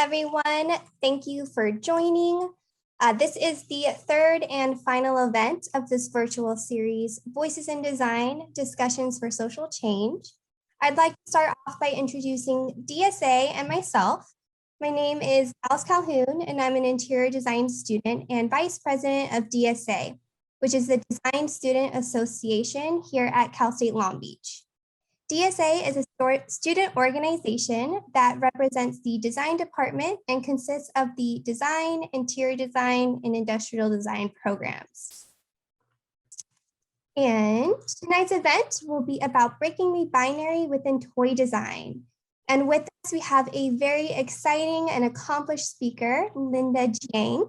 everyone. Thank you for joining. This is the third and final event of this virtual series, Voices in Design, Discussions for Social Change. I'd like to start off by introducing DSA and myself. My name is Alice Calhoun, and I'm an interior design student and vice president of DSA, which is the Design Student Association here at Cal State Long Beach. DSA is a student organization that represents the design department and consists of the design, interior design, and industrial design programs. And tonight's event will be about breaking the binary within toy design. And with us, we have a very exciting and accomplished speaker, Linda Jiang.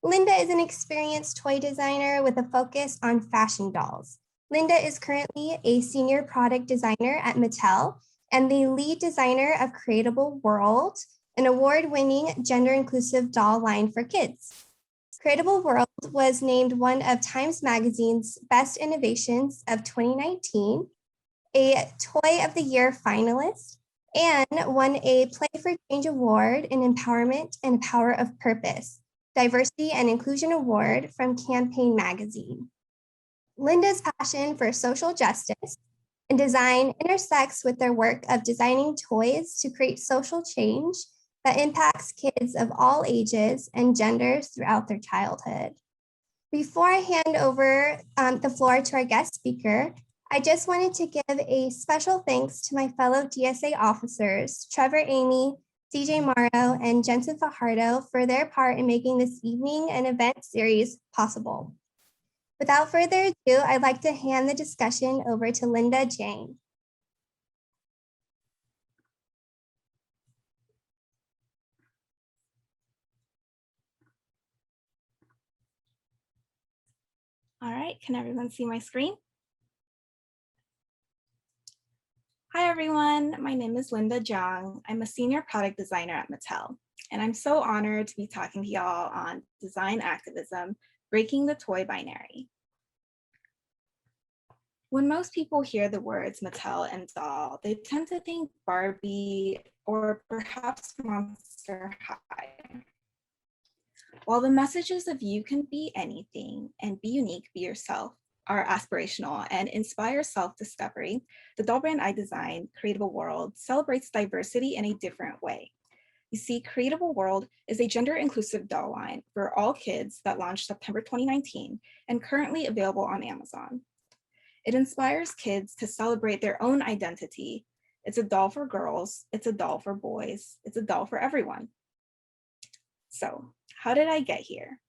Linda is an experienced toy designer with a focus on fashion dolls. Linda is currently a senior product designer at Mattel and the lead designer of Creatable World, an award-winning gender-inclusive doll line for kids. Creatable World was named one of Times Magazine's Best Innovations of 2019, a Toy of the Year finalist, and won a Play for Change Award in Empowerment and Power of Purpose, Diversity and Inclusion Award from Campaign Magazine. Linda's passion for social justice and design intersects with their work of designing toys to create social change that impacts kids of all ages and genders throughout their childhood. Before I hand over the floor to our guest speaker, I just wanted to give a special thanks to my fellow DSA officers, Trevor Amy, CJ Morrow, and Jensen Fajardo for their part in making this evening and event series possible. Without further ado, I'd like to hand the discussion over to Linda Jiang. All right, can everyone see my screen? Hi everyone, my name is Linda Jiang. I'm a senior product designer at Mattel, and I'm so honored to be talking to y'all on design activism, breaking the toy binary. When most people hear the words Mattel and doll, they tend to think Barbie or perhaps Monster High. While the messages of you can be anything and be unique, be yourself, are aspirational and inspire self-discovery, the doll brand I designed, Creatable World, celebrates diversity in a different way. You see, Creatable World is a gender-inclusive doll line for all kids that launched September 2019 and currently available on Amazon. It inspires kids to celebrate their own identity. It's a doll for girls, it's a doll for boys, it's a doll for everyone. So, how did I get here?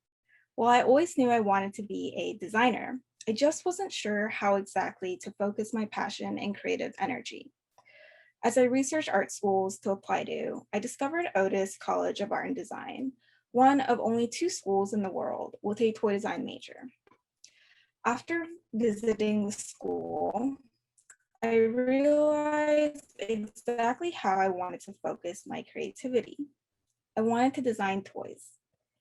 Well, I always knew I wanted to be a designer. I just wasn't sure how exactly to focus my passion and creative energy. As I researched art schools to apply to, I discovered Otis College of Art and Design, one of only 2 schools in the world with a toy design major. After visiting the school, I realized exactly how I wanted to focus my creativity. I wanted to design toys.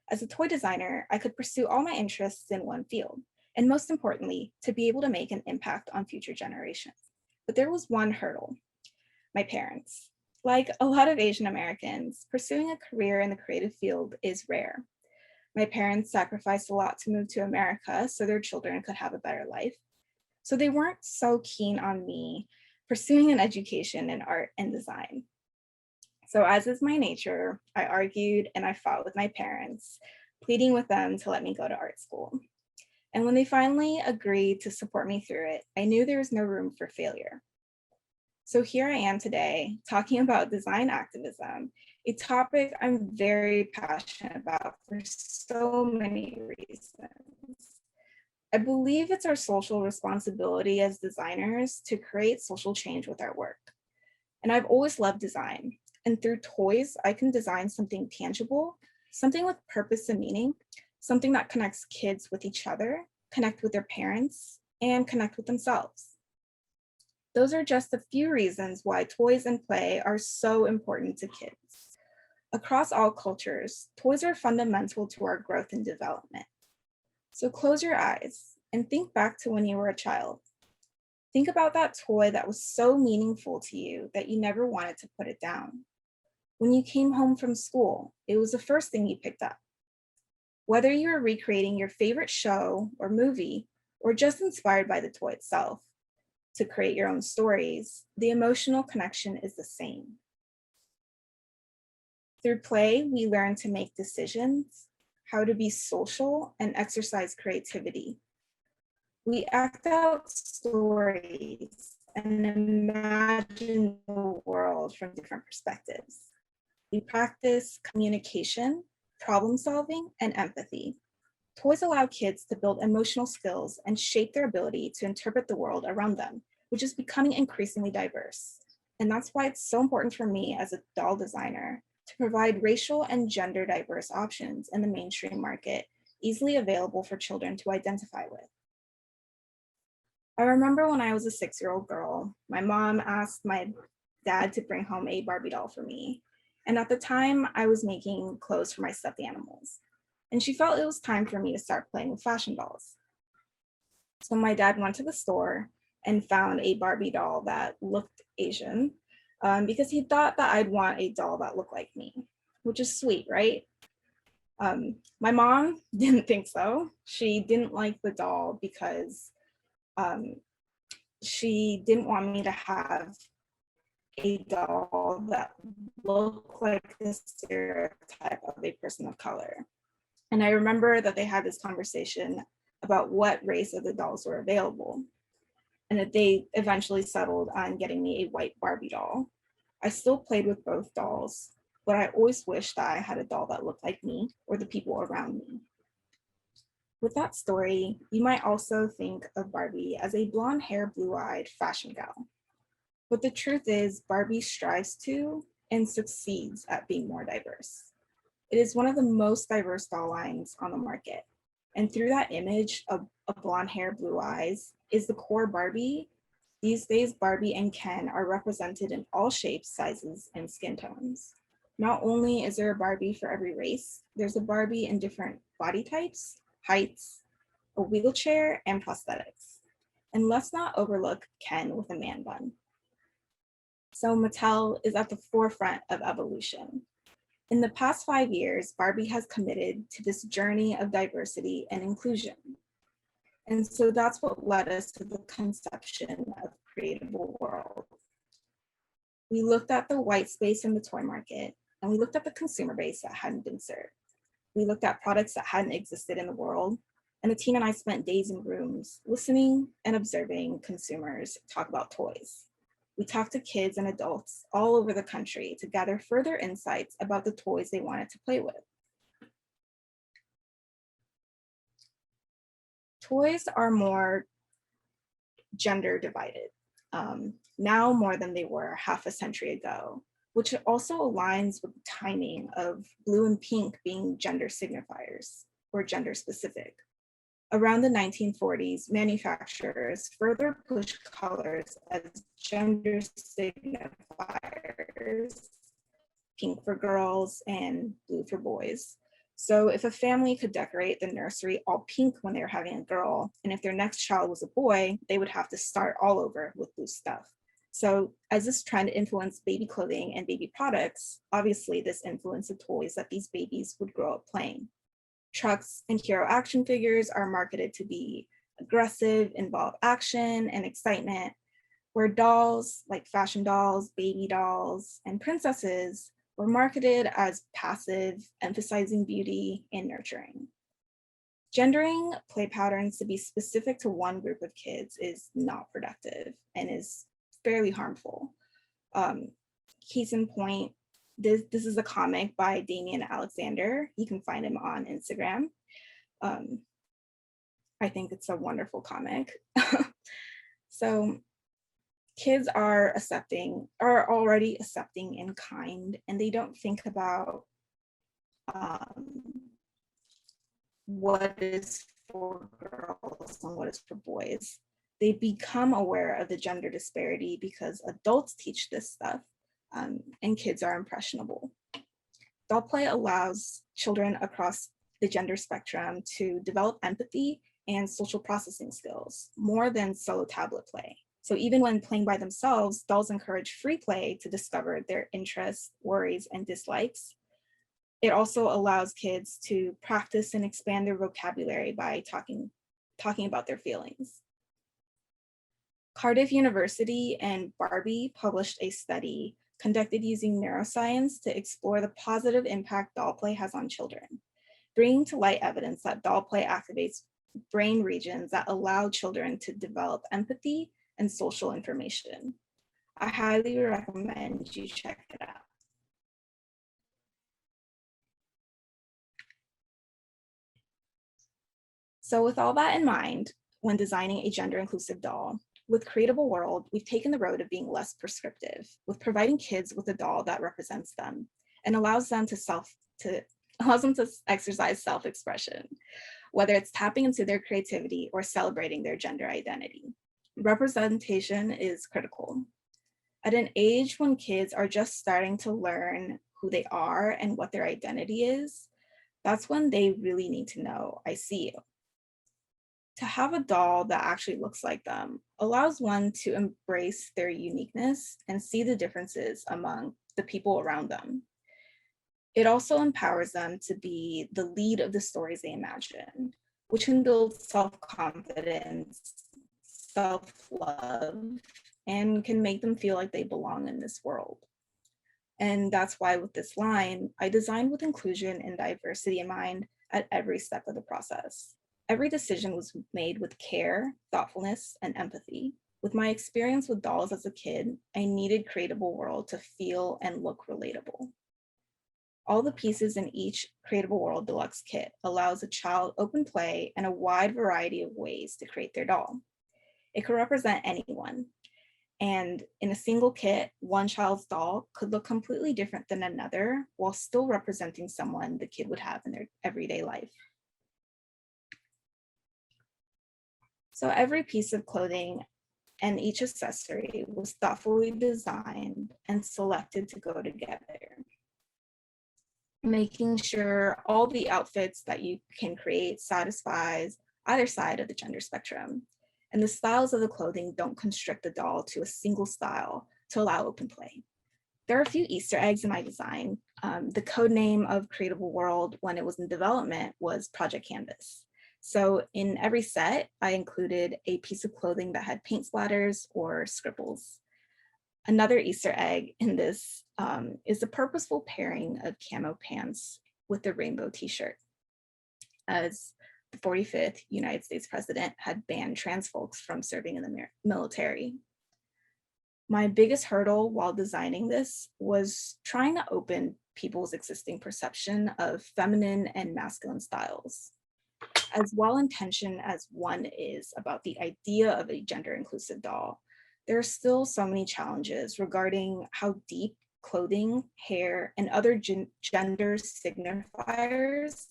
As a toy designer, I could pursue all my interests in one field, and most importantly, to be able to make an impact on future generations. But there was one hurdle: my parents. Like a lot of Asian Americans, pursuing a career in the creative field is rare. My parents sacrificed a lot to move to America so their children could have a better life. So they weren't so keen on me pursuing an education in art and design. So as is my nature, I argued and I fought with my parents, pleading with them to let me go to art school. And when they finally agreed to support me through it, I knew there was no room for failure. So here I am today, talking about design activism, a topic I'm very passionate about for so many reasons. I believe it's our social responsibility as designers to create social change with our work. And I've always loved design. And through toys, I can design something tangible, something with purpose and meaning, something that connects kids with each other, connect with their parents, and connect with themselves. Those are just a few reasons why toys and play are so important to kids. Across all cultures, toys are fundamental to our growth and development. So close your eyes and think back to when you were a child. Think about that toy that was so meaningful to you that you never wanted to put it down. When you came home from school, it was the first thing you picked up. Whether you are recreating your favorite show or movie, or just inspired by the toy itself to create your own stories, the emotional connection is the same. Through play, we learn to make decisions, how to be social, and exercise creativity. We act out stories and imagine the world from different perspectives. We practice communication, problem solving, and empathy. Toys allow kids to build emotional skills and shape their ability to interpret the world around them, which is becoming increasingly diverse. And that's why it's so important for me as a doll designer to provide racial and gender diverse options in the mainstream market, easily available for children to identify with. I remember when I was a 6-year-old girl, my mom asked my dad to bring home a Barbie doll for me. And at the time, I was making clothes for my stuffed animals. And she felt it was time for me to start playing with fashion dolls. So my dad went to the store and found a Barbie doll that looked Asian because he thought that I'd want a doll that looked like me, which is sweet, right? My mom didn't think so. She didn't like the doll because she didn't want me to have a doll that looked like the stereotype of a person of color. And I remember that they had this conversation about what race of the dolls were available, and that they eventually settled on getting me a white Barbie doll. I still played with both dolls, but I always wished that I had a doll that looked like me or the people around me. With that story, you might also think of Barbie as a blonde hair, blue-eyed fashion gal. But the truth is, Barbie strives to and succeeds at being more diverse. It is one of the most diverse doll lines on the market. And through that image of blonde hair, blue eyes is the core Barbie. These days, Barbie and Ken are represented in all shapes, sizes, and skin tones. Not only is there a Barbie for every race, there's a Barbie in different body types, heights, a wheelchair, and prosthetics. And let's not overlook Ken with a man bun. So Mattel is at the forefront of evolution. In the past 5 years, Barbie has committed to this journey of diversity and inclusion. And so that's what led us to the conception of Creatable World. We looked at the white space in the toy market, and we looked at the consumer base that hadn't been served. We looked at products that hadn't existed in the world, and the team and I spent days in rooms listening and observing consumers talk about toys. We talked to kids and adults all over the country to gather further insights about the toys they wanted to play with. Toys are more gender divided, now more than they were half a century ago, which also aligns with the timing of blue and pink being gender signifiers or gender specific. Around the 1940s, manufacturers further pushed colors as gender signifiers, pink for girls and blue for boys. So if a family could decorate the nursery all pink when they were having a girl, and if their next child was a boy, they would have to start all over with blue stuff. So as this trend influenced baby clothing and baby products, obviously this influenced the toys that these babies would grow up playing. Trucks and hero action figures are marketed to be aggressive, involve action and excitement, where dolls like fashion dolls, baby dolls, and princesses were marketed as passive, emphasizing beauty and nurturing. Gendering play patterns to be specific to one group of kids is not productive and is fairly harmful. Case in point, this is a comic by Damian Alexander. You can find him on Instagram. I think it's a wonderful comic. So kids are already accepting in kind, and they don't think about what is for girls and what is for boys. They become aware of the gender disparity because adults teach this stuff. And kids are impressionable. Doll play allows children across the gender spectrum to develop empathy and social processing skills more than solo tablet play. So even when playing by themselves, dolls encourage free play to discover their interests, worries, and dislikes. It also allows kids to practice and expand their vocabulary by talking about their feelings. Cardiff University and Barbie published a study conducted using neuroscience to explore the positive impact doll play has on children, bringing to light evidence that doll play activates brain regions that allow children to develop empathy and social information. I highly recommend you check it out. So with all that in mind, when designing a gender inclusive doll, with Creatable World, we've taken the road of being less prescriptive, with providing kids with a doll that represents them and allows them to exercise self-expression, whether it's tapping into their creativity or celebrating their gender identity. Representation is critical. At an age when kids are just starting to learn who they are and what their identity is, that's when they really need to know, I see you. To have a doll that actually looks like them allows one to embrace their uniqueness and see the differences among the people around them. It also empowers them to be the lead of the stories they imagine, which can build self-confidence, self-love, and can make them feel like they belong in this world. And that's why with this line, I designed with inclusion and diversity in mind at every step of the process. Every decision was made with care, thoughtfulness, and empathy. With my experience with dolls as a kid, I needed Creatable World to feel and look relatable. All the pieces in each Creatable World Deluxe kit allows a child open play and a wide variety of ways to create their doll. It could represent anyone. And in a single kit, one child's doll could look completely different than another while still representing someone the kid would have in their everyday life. So every piece of clothing and each accessory was thoughtfully designed and selected to go together, making sure all the outfits that you can create satisfies either side of the gender spectrum. And the styles of the clothing don't constrict the doll to a single style to allow open play. There are a few Easter eggs in my design. The code name of Creatable World when it was in development was Project Canvas. So in every set, I included a piece of clothing that had paint splatters or scribbles. Another Easter egg in this is the purposeful pairing of camo pants with the rainbow t-shirt, as the 45th United States president had banned trans folks from serving in the military. My biggest hurdle while designing this was trying to open people's existing perception of feminine and masculine styles. As well-intentioned as one is about the idea of a gender-inclusive doll, there are still so many challenges regarding how deep clothing, hair, and other gender signifiers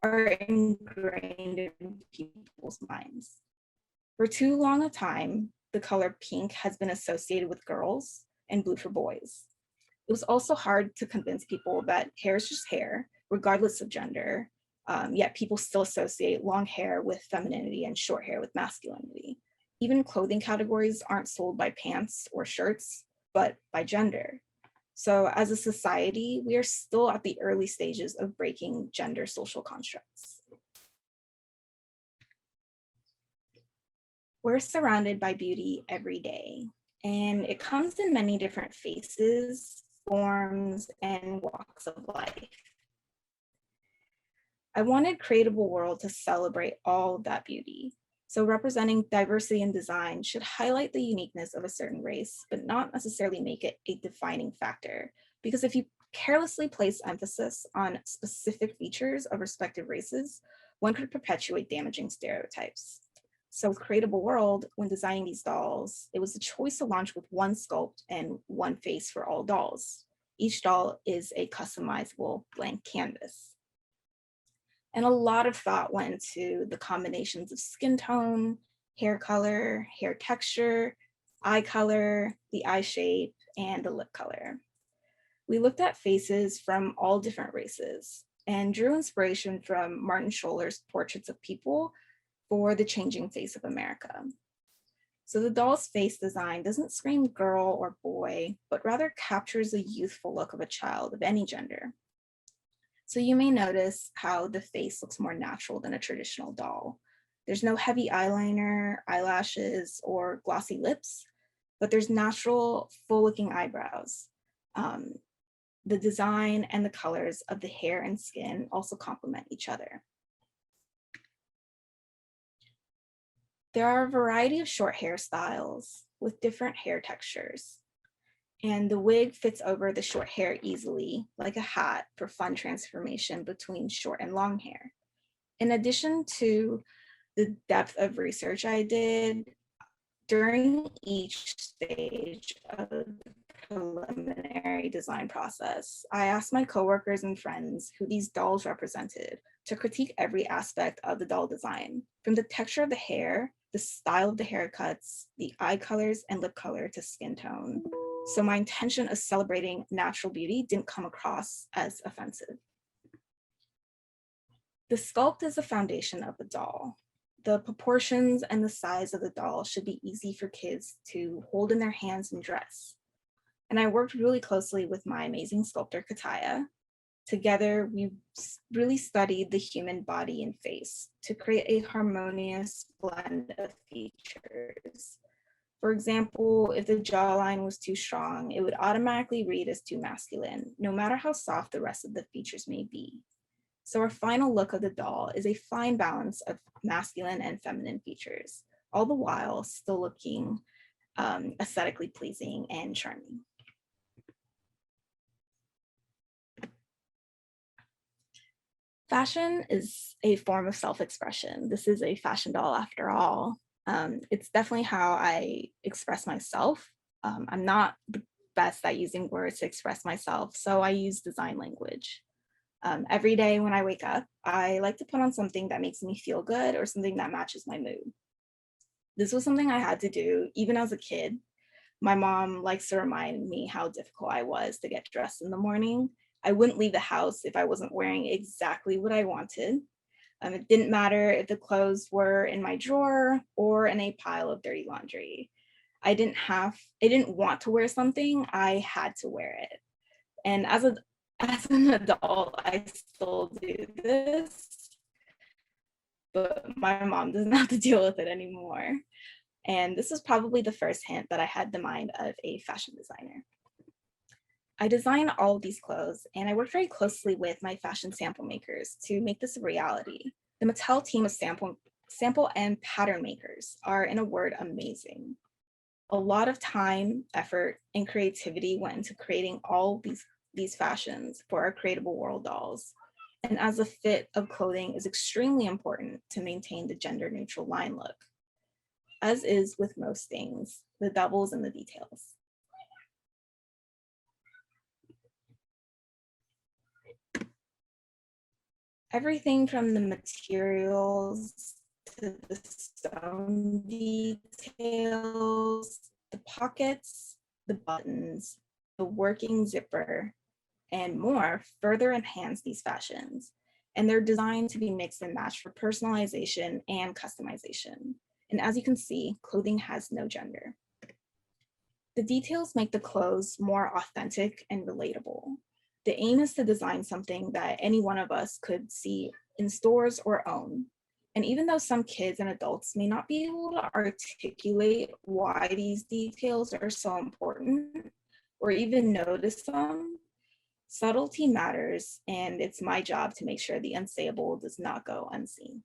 are ingrained in people's minds. For too long a time, the color pink has been associated with girls and blue for boys. It was also hard to convince people that hair is just hair, regardless of gender, yet people still associate long hair with femininity and short hair with masculinity. Even clothing categories aren't sold by pants or shirts, but by gender. So as a society, we are still at the early stages of breaking gender social constructs. We're surrounded by beauty every day, and it comes in many different faces, forms, and walks of life. I wanted Creatable World to celebrate all of that beauty. So representing diversity in design should highlight the uniqueness of a certain race, but not necessarily make it a defining factor. Because if you carelessly place emphasis on specific features of respective races, one could perpetuate damaging stereotypes. So with Creatable World, when designing these dolls, it was a choice to launch with one sculpt and one face for all dolls. Each doll is a customizable blank canvas. And a lot of thought went into the combinations of skin tone, hair color, hair texture, eye color, the eye shape, and the lip color. We looked at faces from all different races and drew inspiration from Martin Schuller's Portraits of People for the changing face of America. So the doll's face design doesn't scream girl or boy, but rather captures the youthful look of a child of any gender. So you may notice how the face looks more natural than a traditional doll. There's no heavy eyeliner, eyelashes, or glossy lips, but there's natural, full-looking eyebrows. The design and the colors of the hair and skin also complement each other. There are a variety of short hairstyles with different hair textures, and the wig fits over the short hair easily, like a hat, for fun transformation between short and long hair. In addition to the depth of research I did, during each stage of the preliminary design process, I asked my coworkers and friends who these dolls represented to critique every aspect of the doll design, from the texture of the hair, the style of the haircuts, the eye colors and lip color to skin tone. So my intention of celebrating natural beauty didn't come across as offensive. The sculpt is the foundation of the doll. The proportions and the size of the doll should be easy for kids to hold in their hands and dress. And I worked really closely with my amazing sculptor, Kataya. Together, we really studied the human body and face to create a harmonious blend of features. For example, if the jawline was too strong, it would automatically read as too masculine, no matter how soft the rest of the features may be. So our final look of the doll is a fine balance of masculine and feminine features, all the while still looking aesthetically pleasing and charming. Fashion is a form of self-expression. This is a fashion doll after all. It's definitely how I express myself. I'm not the best at using words to express myself, so I use design language. Every day when I wake up, I like to put on something that makes me feel good or something that matches my mood. This was something I had to do even as a kid. My mom likes to remind me how difficult I was to get dressed in the morning. I wouldn't leave the house if I wasn't wearing exactly what I wanted. It didn't matter if the clothes were in my drawer or in a pile of dirty laundry. I didn't want to wear something, I had to wear it. And as an adult, I still do this, but my mom doesn't have to deal with it anymore. And this was probably the first hint that I had the mind of a fashion designer. I designed all of these clothes, and I worked very closely with my fashion sample makers to make this a reality. The Mattel team of sample and pattern makers are, in a word, amazing. A lot of time, effort, and creativity went into creating all these fashions for our Creatable World dolls. And as the fit of clothing is extremely important to maintain the gender neutral line look. As is with most things, the devil's in the details. Everything from the materials to the stone details, the pockets, the buttons, the working zipper, and more further enhance these fashions. And they're designed to be mixed and matched for personalization and customization. And as you can see, clothing has no gender. The details make the clothes more authentic and relatable. The aim is to design something that any one of us could see in stores or own. And even though some kids and adults may not be able to articulate why these details are so important or even notice them, subtlety matters, and it's my job to make sure the unsayable does not go unseen.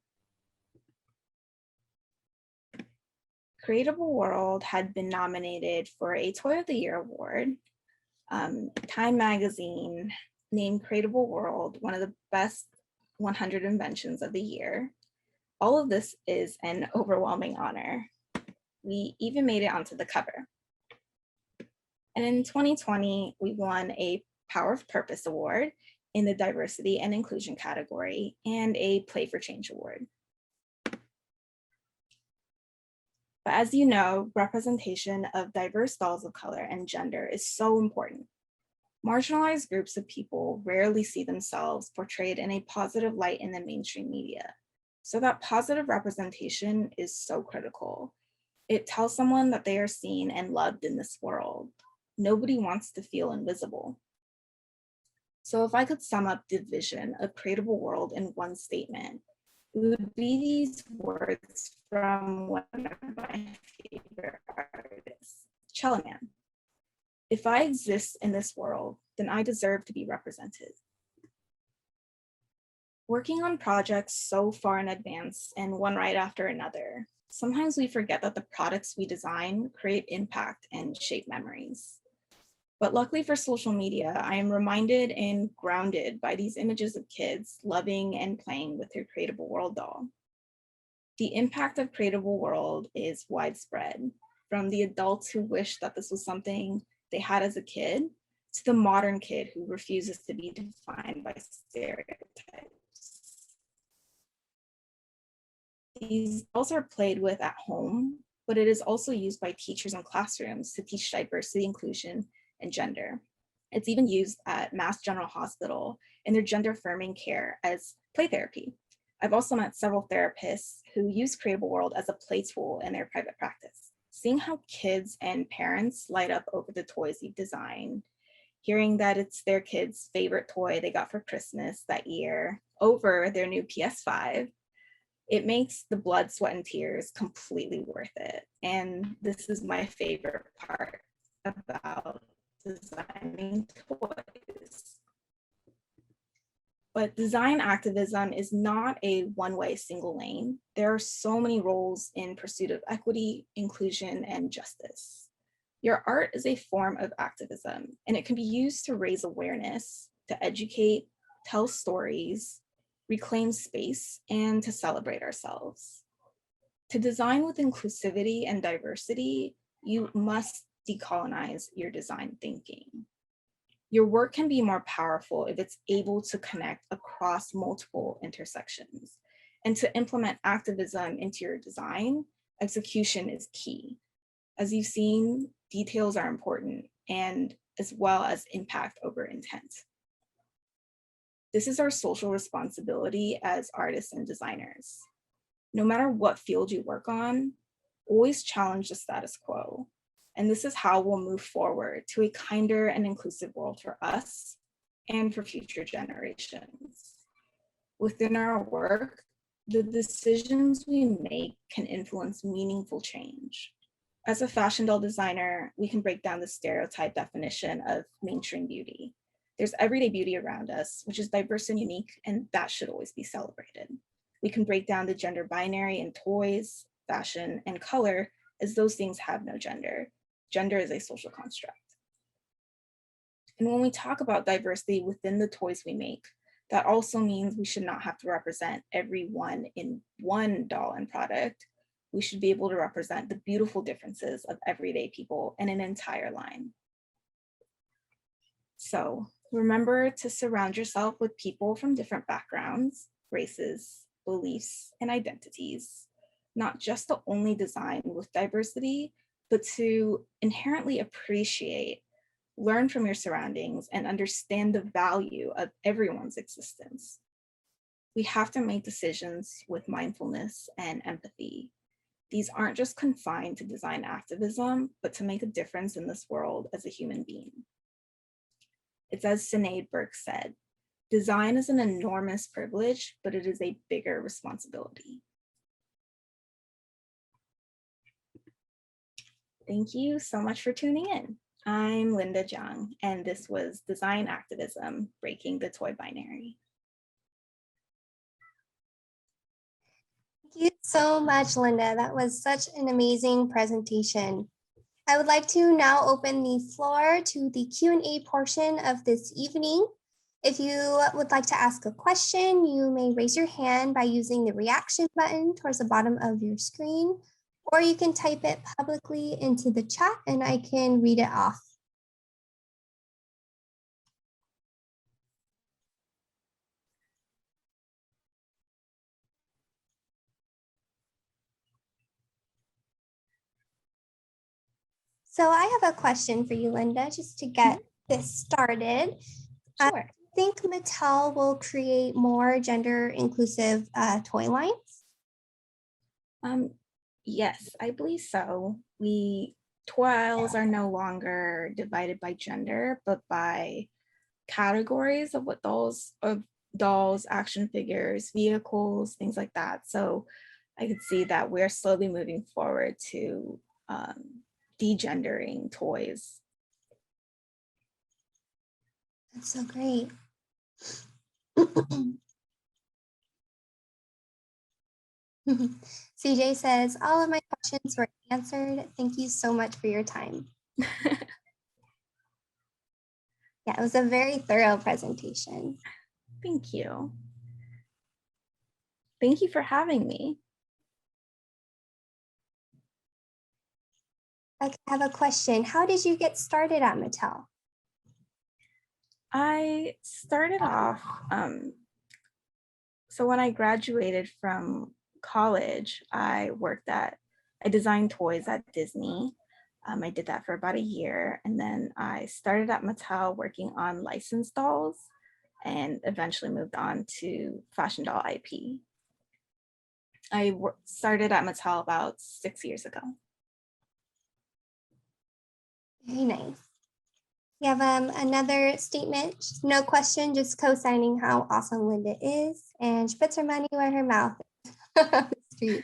Creatable World had been nominated for a Toy of the Year award. Time magazine named Creatable World one of the best 100 inventions of the year. All of this is an overwhelming honor. We even made it onto the cover. And in 2020, we won a Power of Purpose Award in the Diversity and Inclusion category and a Play for Change Award. But as you know, representation of diverse dolls of color and gender is so important. Marginalized groups of people rarely see themselves portrayed in a positive light in the mainstream media. So that positive representation is so critical. It tells someone that they are seen and loved in this world. Nobody wants to feel invisible. So if I could sum up the vision of Creatable World in one statement, it would be these words from one of my favorite artists, Cello Man. If I exist in this world, then I deserve to be represented. Working on projects so far in advance and one right after another, sometimes we forget that the products we design create impact and shape memories. But luckily for social media, I am reminded and grounded by these images of kids loving and playing with their Creatable World doll. The impact of Creatable World is widespread, from the adults who wish that this was something they had as a kid, to the modern kid who refuses to be defined by stereotypes. These dolls are played with at home, but it is also used by teachers in classrooms to teach diversity, inclusion, and gender. It's even used at Mass General Hospital in their gender affirming care as play therapy. I've also met several therapists who use Creatable World as a play tool in their private practice. Seeing how kids and parents light up over the toys you've designed, hearing that it's their kid's favorite toy they got for Christmas that year over their new PS5, it makes the blood, sweat, and tears completely worth it. And this is my favorite part about designing toys. But design activism is not a one-way single lane. There are so many roles in pursuit of equity, inclusion, and justice. Your art is a form of activism, and it can be used to raise awareness, to educate, tell stories, reclaim space, and to celebrate ourselves. To design with inclusivity and diversity, you must decolonize your design thinking. Your work can be more powerful if it's able to connect across multiple intersections. And to implement activism into your design, execution is key. As you've seen, details are important, and as well as impact over intent. This is our social responsibility as artists and designers. No matter what field you work on, always challenge the status quo. And this is how we'll move forward to a kinder and inclusive world for us and for future generations. Within our work, the decisions we make can influence meaningful change. As a fashion doll designer, we can break down the stereotype definition of mainstream beauty. There's everyday beauty around us, which is diverse and unique, and that should always be celebrated. We can break down the gender binary in toys, fashion, and color, as those things have no gender. Gender is a social construct. And when we talk about diversity within the toys we make, that also means we should not have to represent everyone in one doll and product. We should be able to represent the beautiful differences of everyday people in an entire line. So remember to surround yourself with people from different backgrounds, races, beliefs, and identities, not just to only design with diversity, but to inherently appreciate, learn from your surroundings, and understand the value of everyone's existence. We have to make decisions with mindfulness and empathy. These aren't just confined to design activism, but to make a difference in this world as a human being. It's as Sinead Burke said, design is an enormous privilege, but it is a bigger responsibility. Thank you so much for tuning in. I'm Linda Jiang, and this was Design Activism, Breaking the Toy Binary. Thank you so much, Linda. That was such an amazing presentation. I would like to now open the floor to the Q&A portion of this evening. If you would like to ask a question, you may raise your hand by using the reaction button towards the bottom of your screen, or you can type it publicly into the chat and I can read it off. So I have a question for you, Linda, just to get this started. Sure. I think Mattel will create more gender inclusive toy lines? Yes, I believe so. Toy aisles are no longer divided by gender, but by categories of dolls, action figures, vehicles, things like that. So I could see that we're slowly moving forward to degendering toys. That's so great. CJ says, all of my questions were answered. Thank you so much for your time. Yeah, it was a very thorough presentation. Thank you. Thank you for having me. Okay, I have a question. How did you get started at Mattel? I started off, so when I graduated from college, I designed toys at Disney. I did that for about a year, and then I started at Mattel working on licensed dolls and eventually moved on to fashion doll IP. I started at Mattel about 6 years ago. Very nice. We have another statement. No question, just co-signing how awesome Linda is. And she puts her money where her mouth is.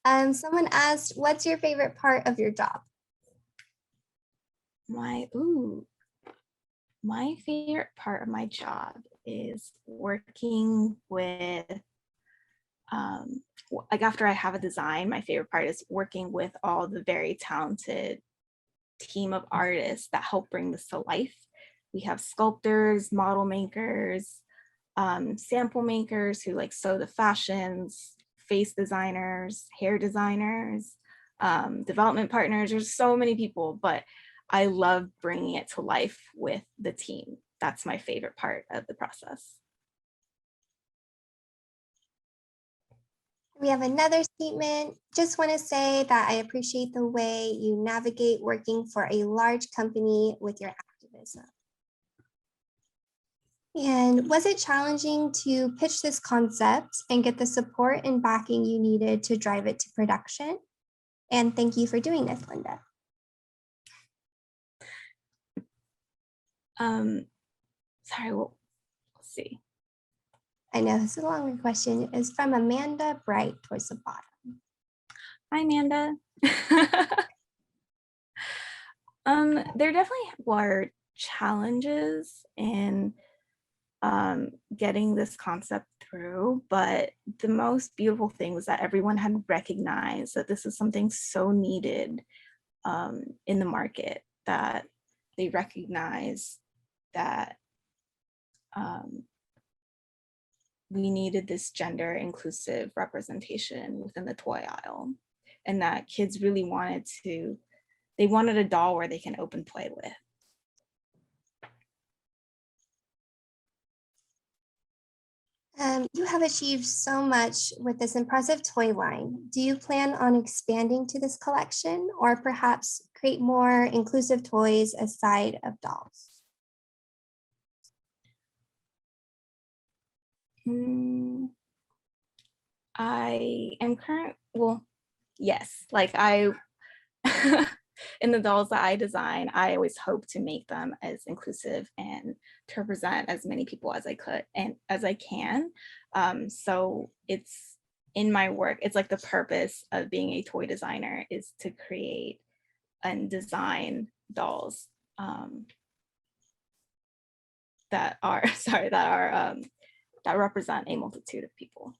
Someone asked, what's your favorite part of your job? My favorite part of my job is working with, like after I have a design, my favorite part is working with all the very talented team of artists that help bring this to life. We have sculptors, model makers, sample makers who like sew the fashions, face designers, hair designers, development partners. There's so many people, but I love bringing it to life with the team. That's my favorite part of the process. We have another statement. Just want to say that I appreciate the way you navigate working for a large company with your activism. And was it challenging to pitch this concept and get the support and backing you needed to drive it to production? And thank you for doing this, Linda. Sorry, let's see. I know this is a longer question. It's from Amanda Bright towards the bottom. Hi, Amanda. There definitely were challenges in getting this concept through, but the most beautiful thing was that everyone had recognized that this is something so needed in the market, that they recognize that we needed this gender inclusive representation within the toy aisle, and that kids really wanted a doll where they can open play with. You have achieved so much with this impressive toy line. Do you plan on expanding to this collection or perhaps create more inclusive toys aside of dolls? I am yes, like in the dolls that I design, I always hope to make them as inclusive and to represent as many people as I could and as I can. So it's in my work, it's like the purpose of being a toy designer is to create and design dolls that represent a multitude of people.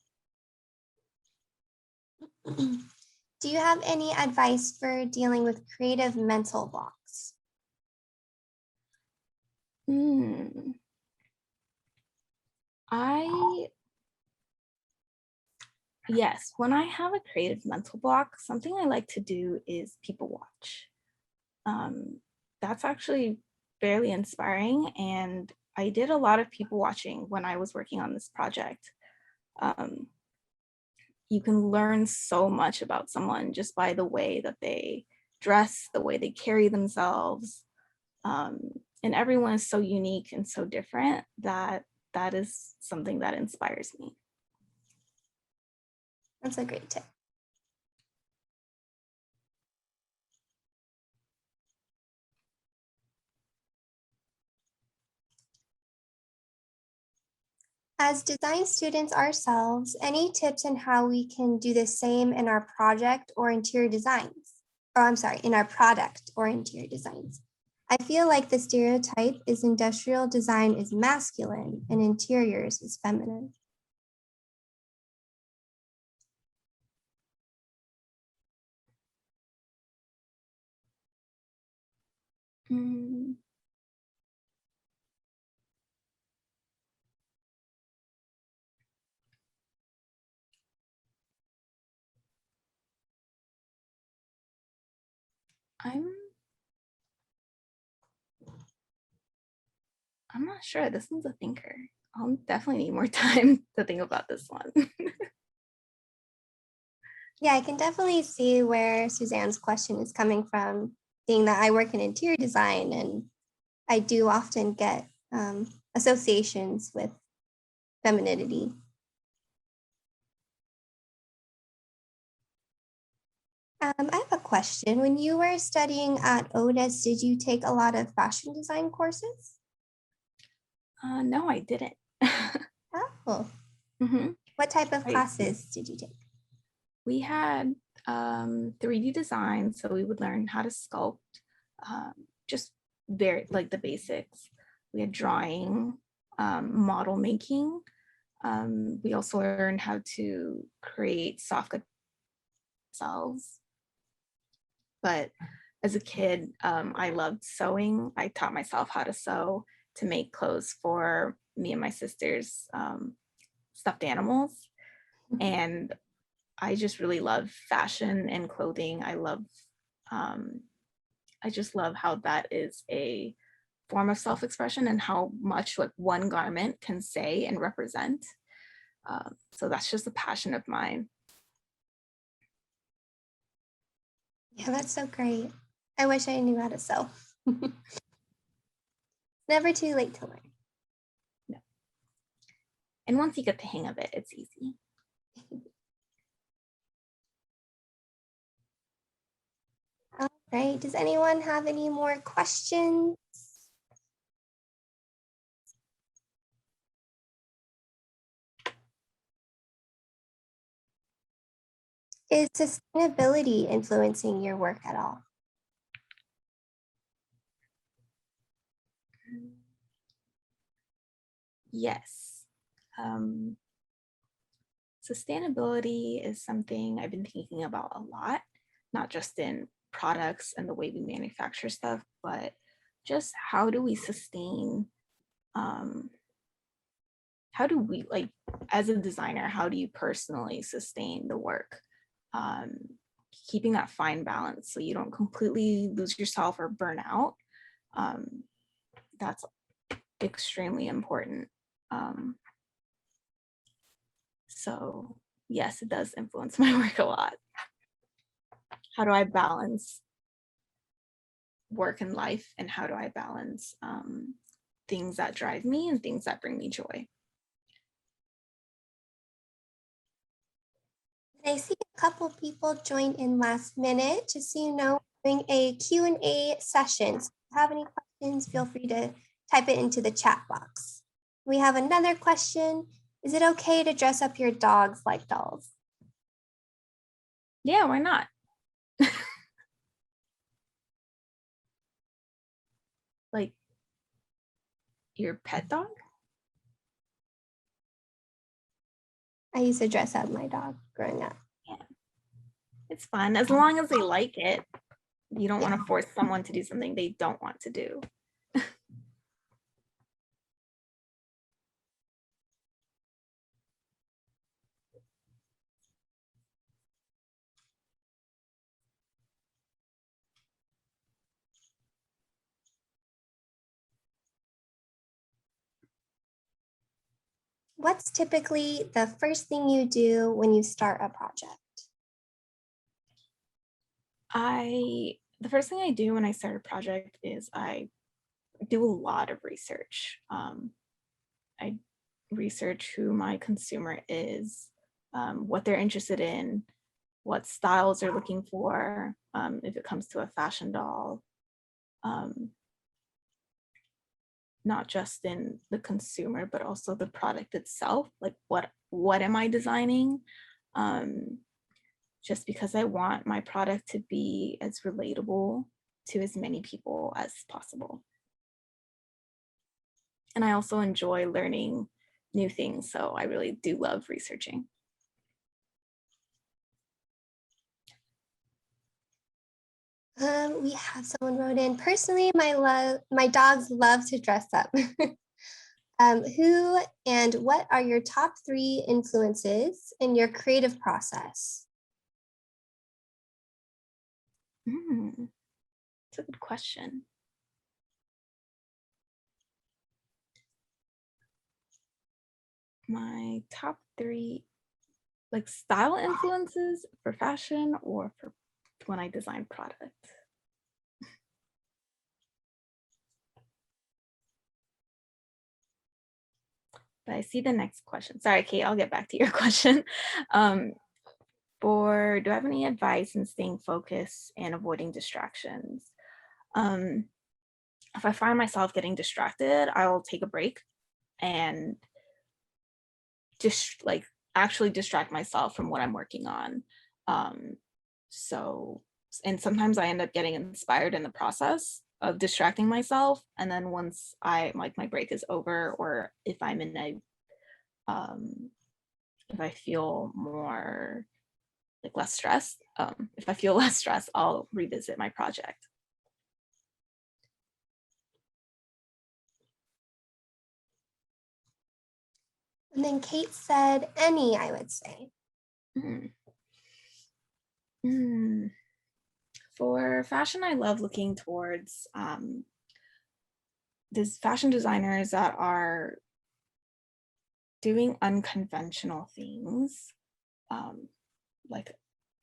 Do you have any advice for dealing with creative mental blocks? Yes, when I have a creative mental block, something I like to do is people watch. That's actually fairly inspiring, and I did a lot of people watching when I was working on this project. You can learn so much about someone just by the way that they dress, the way they carry themselves. And everyone is so unique and so different that is something that inspires me. That's a great tip. As design students ourselves, any tips on how we can do the same in our project or interior designs? Or I'm sorry, in our product or interior designs. I feel like the stereotype is industrial design is masculine and interiors is feminine. Mm, I'm I'm not sure. This one's a thinker. I'll definitely need more time to think about this one. Yeah, I can definitely see where Suzanne's question is coming from, being that I work in interior design and I do often get associations with femininity. I have a question. When you were studying at Otis, did you take a lot of fashion design courses? No, I didn't. Oh, Mhm. what type of Right. classes did you take? We had 3D design, so we would learn how to sculpt, just very like the basics. We had drawing, model making. We also learned how to create soft goods ourselves. But as a kid, I loved sewing. I taught myself how to sew to make clothes for me and my sister's stuffed animals. And I just really love fashion and clothing. Um, I just love how that is a form of self-expression and how much like one garment can say and represent. So that's just a passion of mine. Yeah, that's so great. I wish I knew how to sew. Never too late to learn. No. And once you get the hang of it, it's easy. All right. Does anyone have any more questions? Is sustainability influencing your work at all? Yes. Um, Sustainability is something I've been thinking about a lot, not just in products and the way we manufacture stuff, but just how do we sustain, um, how do we like, as a designer, how do you personally sustain the work? Um, Keeping that fine balance so you don't completely lose yourself or burn out. Um, that's extremely important. Um, so yes, it does influence my work a lot. How do I balance work and life, and how do I balance things that drive me and things that bring me joy? I see a couple people join in last minute. Just so you know, we're doing a Q&A session. So if you have any questions, feel free to type it into the chat box. We have another question. Is it okay to dress up your dogs like dolls? Yeah, why not? Like your pet dog? I used to dress up my dog growing up. Yeah, it's fun as long as they like it. You don't want Yeah. to force someone to do something they don't want to do. What's typically the first thing you do when you start a project? The first thing I do when I start a project is I do a lot of research. I research who my consumer is, what they're interested in, what styles they're looking for, if it comes to a fashion doll. Um, not just in the consumer, but also the product itself. Like what am I designing? Just because I want my product to be as relatable to as many people as possible. And I also enjoy learning new things, so I really do love researching. We have someone wrote in, personally, my dogs love to dress up. Who and what are your top 3 influences in your creative process? That's a good question. My top 3 like style influences for fashion or for when I design product. But I see the next question. Sorry, Kate, I'll get back to your question. Do I have any advice in staying focused and avoiding distractions? If I find myself getting distracted, I'll take a break and just like actually distract myself from what I'm working on. And sometimes I end up getting inspired in the process of distracting myself. And then once my break is over, or if I'm in a, if I feel more like less stressed, if I feel less stressed, I'll revisit my project. And then Kate said, any, I would say. For fashion, I love looking towards these fashion designers that are doing unconventional things. Like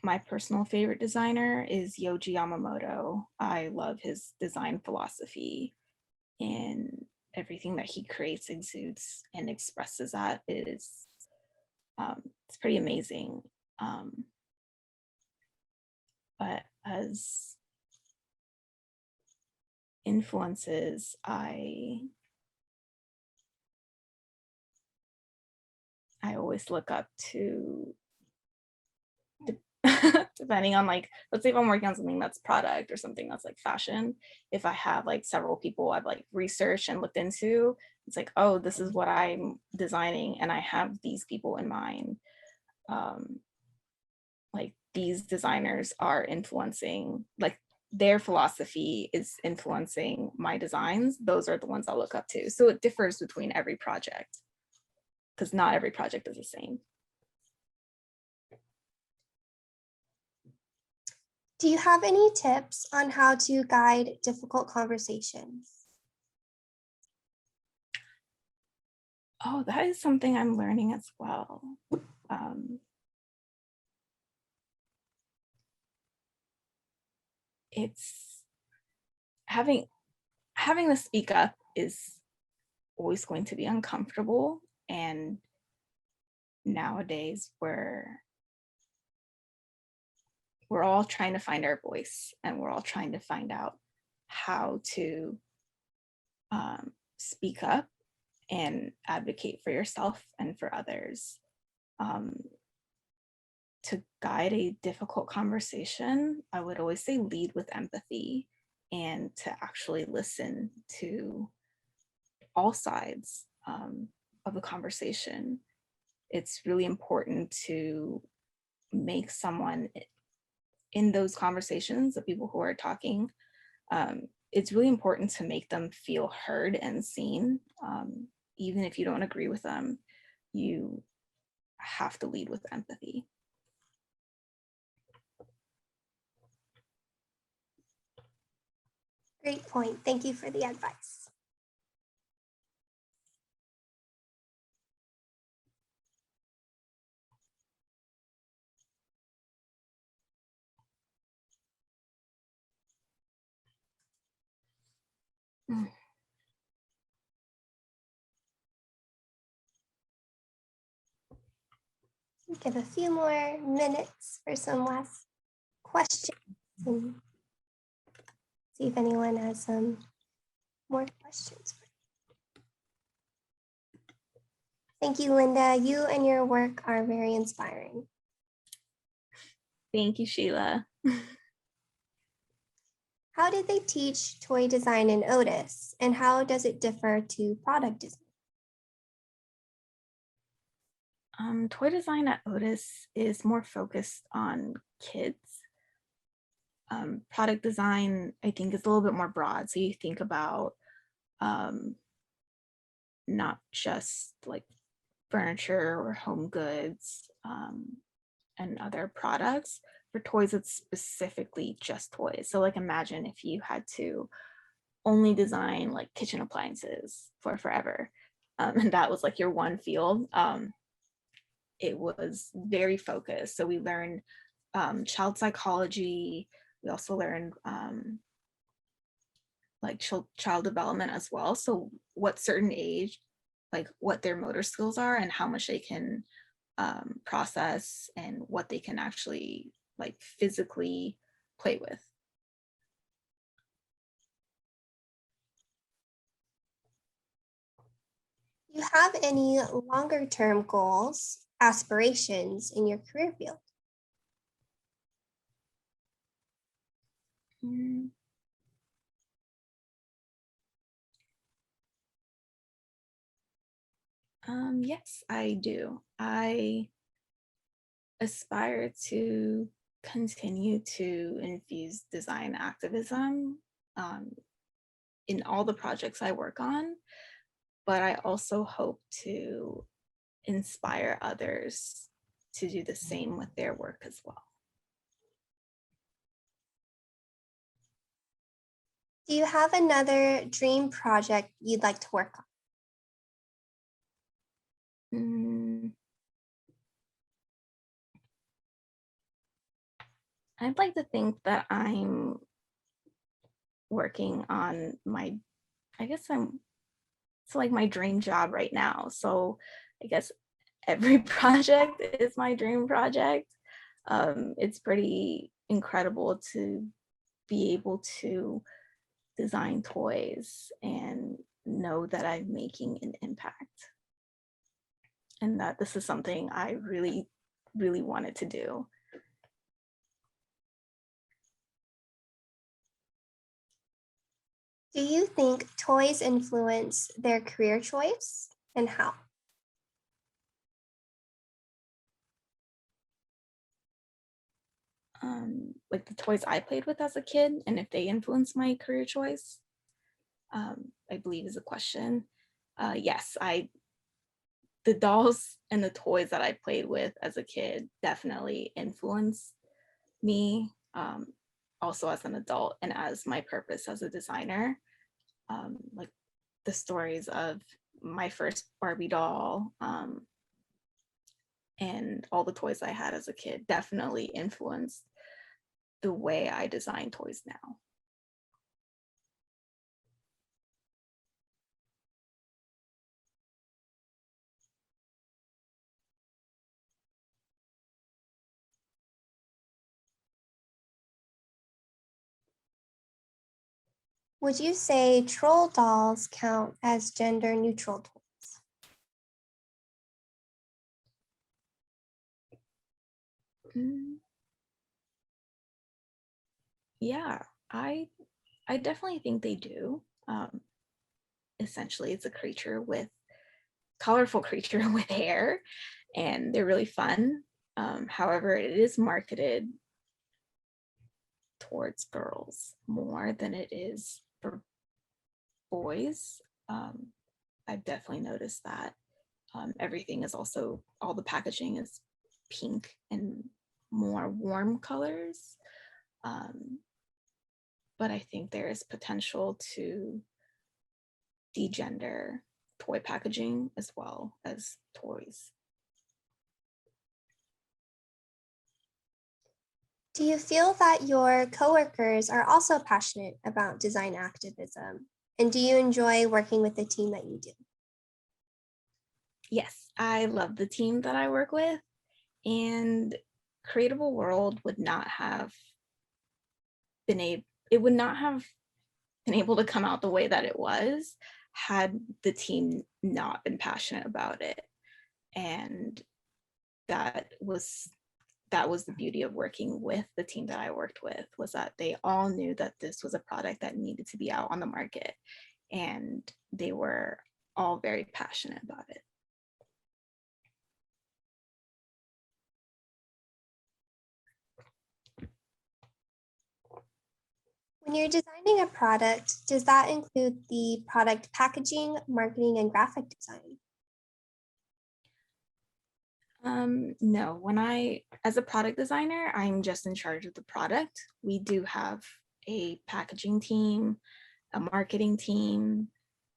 my personal favorite designer is Yohji Yamamoto. I love his design philosophy, and everything that he creates exudes and expresses that is it's pretty amazing. But as influences, I always look up to, depending on like, let's say if I'm working on something that's product or something that's like fashion, if I have like several people I've like researched and looked into, it's like, oh, this is what I'm designing and I have these people in mind. Like these designers are influencing, like their philosophy is influencing my designs. Those are the ones I'll look up to. So it differs between every project because not every project is the same. Do you have any tips on how to guide difficult conversations? Oh, that is something I'm learning as well. It's having to speak up is always going to be uncomfortable, and nowadays we're all trying to find our voice and we're all trying to find out how to speak up and advocate for yourself and for others. To guide a difficult conversation, I would always say lead with empathy and to actually listen to all sides of the conversation. It's really important to make someone in those conversations, the people who are talking, it's really important to make them feel heard and seen. Even if you don't agree with them, you have to lead with empathy. Great point. Thank you for the advice. Give a few more minutes for some last questions. And see if anyone has some more questions. Thank you, Linda. You and your work are very inspiring. Thank you, Sheila. How did they teach toy design in Otis, and how does it differ to product design? Toy design at Otis is more focused on kids. Product design, I think, is a little bit more broad. So you think about not just like furniture or home goods and other products. For toys, it's specifically just toys. So like imagine if you had to only design like kitchen appliances for forever, and that was like your one field. It was very focused. So we learned child psychology. We also learned like child development as well. So what certain age, like what their motor skills are and how much they can process and what they can actually like physically play with. Do you have any longer term goals, aspirations in your career field? Yes, I do. I aspire to continue to infuse design activism in all the projects I work on, but I also hope to inspire others to do the same with their work as well. Do you have another dream project you'd like to work on? I'd like to think that I'm working on it's like my dream job right now. So I guess every project is my dream project. It's pretty incredible to be able to design toys and know that I'm making an impact and that this is something I really, really wanted to do. Do you think toys influence their career choice, and how? Like the toys I played with as a kid and if they influenced my career choice, I believe is a question. Yes, the dolls and the toys that I played with as a kid definitely influenced me, also as an adult and as my purpose as a designer. Like the stories of my first Barbie doll and all the toys I had as a kid definitely influenced the way I design toys now. Would you say troll dolls count as gender neutral toys? Yeah, I definitely think they do. Essentially, it's a creature with colorful creature with hair, and they're really fun. However, it is marketed towards girls more than it is for boys. I've definitely noticed that. Everything is also, all the packaging is pink and more warm colors. But I think there is potential to degender toy packaging as well as toys. Do you feel that your coworkers are also passionate about design activism? And do you enjoy working with the team that you do? Yes, I love the team that I work with, and Creatable World would not have been able to come out the way that it was had the team not been passionate about it. And that was the beauty of working with the team that I worked with, was that they all knew that this was a product that needed to be out on the market, and they were all very passionate about it. When you're designing a product, does that include the product packaging, marketing, and graphic design? No, as a product designer, I'm just in charge of the product. We do have a packaging team, a marketing team,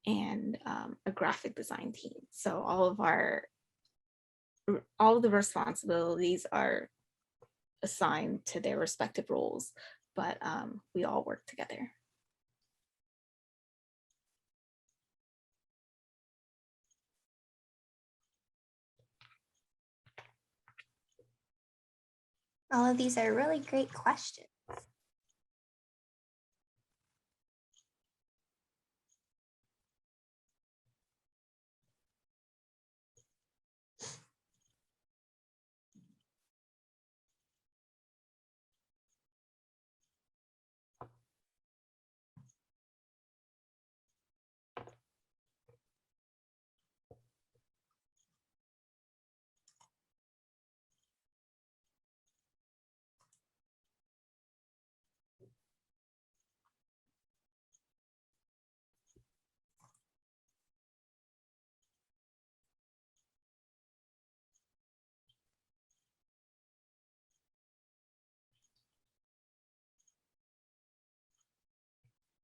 and a graphic design team. So all of the responsibilities are assigned to their respective roles, but we all work together. All of these are really great questions.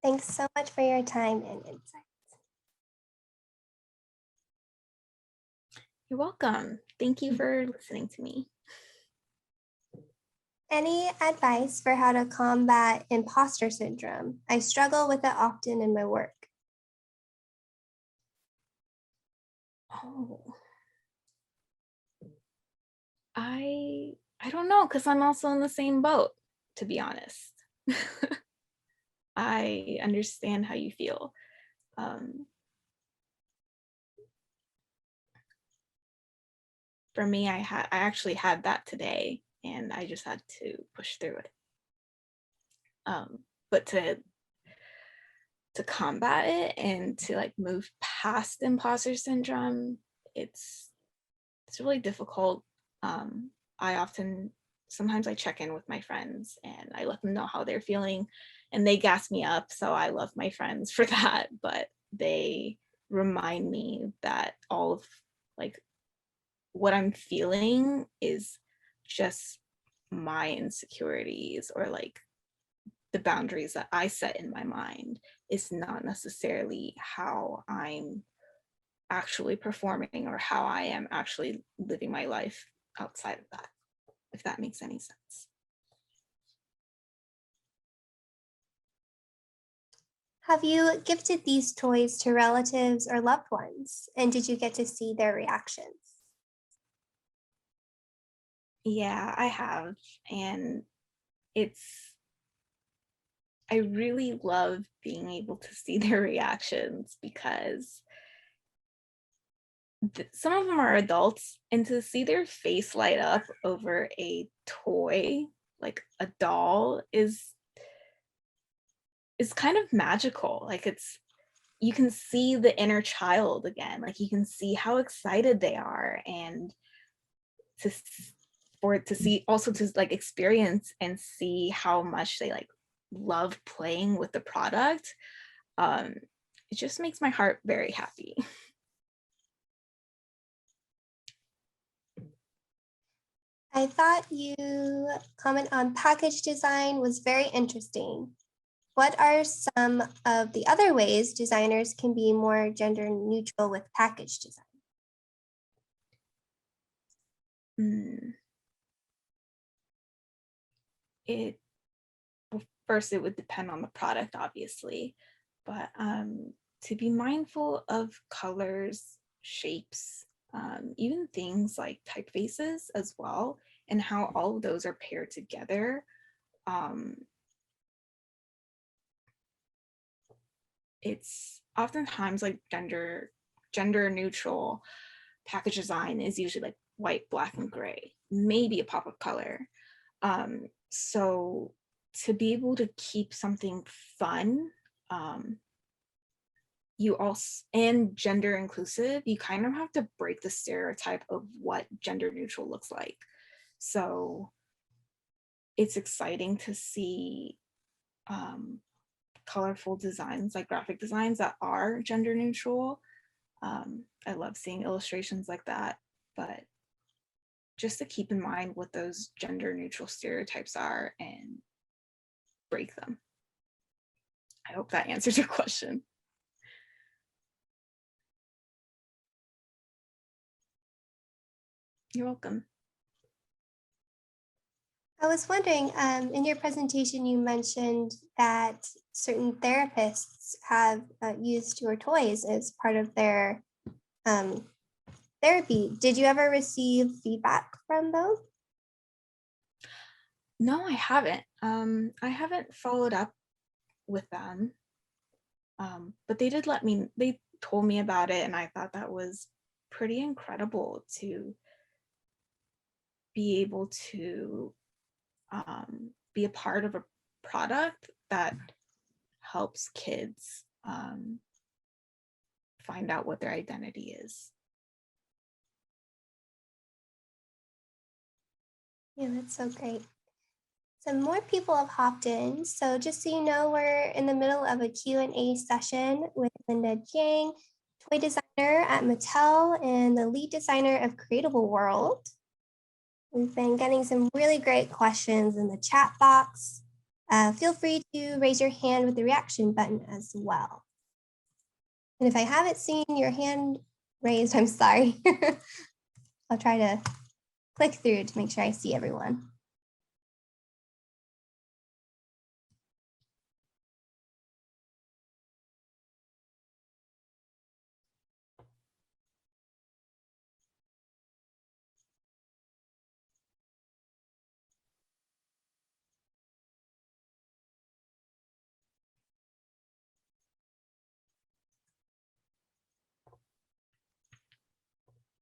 Thanks so much for your time and insight. You're welcome. Thank you for listening to me. Any advice for how to combat imposter syndrome? I struggle with it often in my work. Oh, I don't know, because I'm also in the same boat, to be honest. I understand how you feel. For me, I actually had that today, and I just had to push through it. But to combat it and to like move past imposter syndrome, it's really difficult. Sometimes I check in with my friends and I let them know how they're feeling, and they gas me up. So I love my friends for that, but they remind me that all of like what I'm feeling is just my insecurities, or like the boundaries that I set in my mind. Is not necessarily how I'm actually performing or how I am actually living my life outside of that, if that makes any sense. Have you gifted these toys to relatives or loved ones? And did you get to see their reactions? Yeah, I have. And I really love being able to see their reactions, because some of them are adults, and to see their face light up over a toy, like a doll, is kind of magical. Like you can see the inner child again. Like you can see how excited they are, and to see, also to like experience and see how much they like love playing with the product. It just makes my heart very happy. I thought you comment on package design was very interesting. What are some of the other ways designers can be more gender neutral with package design? First, it would depend on the product, obviously, but to be mindful of colors, shapes, even things like typefaces as well, and how all of those are paired together. It's oftentimes like gender neutral package design is usually like white, black, and gray, maybe a pop of color. So to be able to keep something fun, you also, and gender inclusive, you kind of have to break the stereotype of what gender neutral looks like. So it's exciting to see colorful designs, like graphic designs that are gender neutral. I love seeing illustrations like that, but just to keep in mind what those gender neutral stereotypes are and break them. I hope that answers your question. You're welcome. I was wondering, in your presentation, you mentioned that certain therapists have used your toys as part of their therapy. Did you ever receive feedback from those? No, I haven't. I haven't followed up with them, but they told me about it, and I thought that was pretty incredible to be able to be a part of a product that helps kids find out what their identity is. Yeah, that's so great. So more people have hopped in. So just so you know, we're in the middle of a Q&A session with Linda Jiang, toy designer at Mattel and the lead designer of Creatable World. We've been getting some really great questions in the chat box. Feel free to raise your hand with the reaction button as well. And if I haven't seen your hand raised, I'm sorry. I'll try to click through to make sure I see everyone.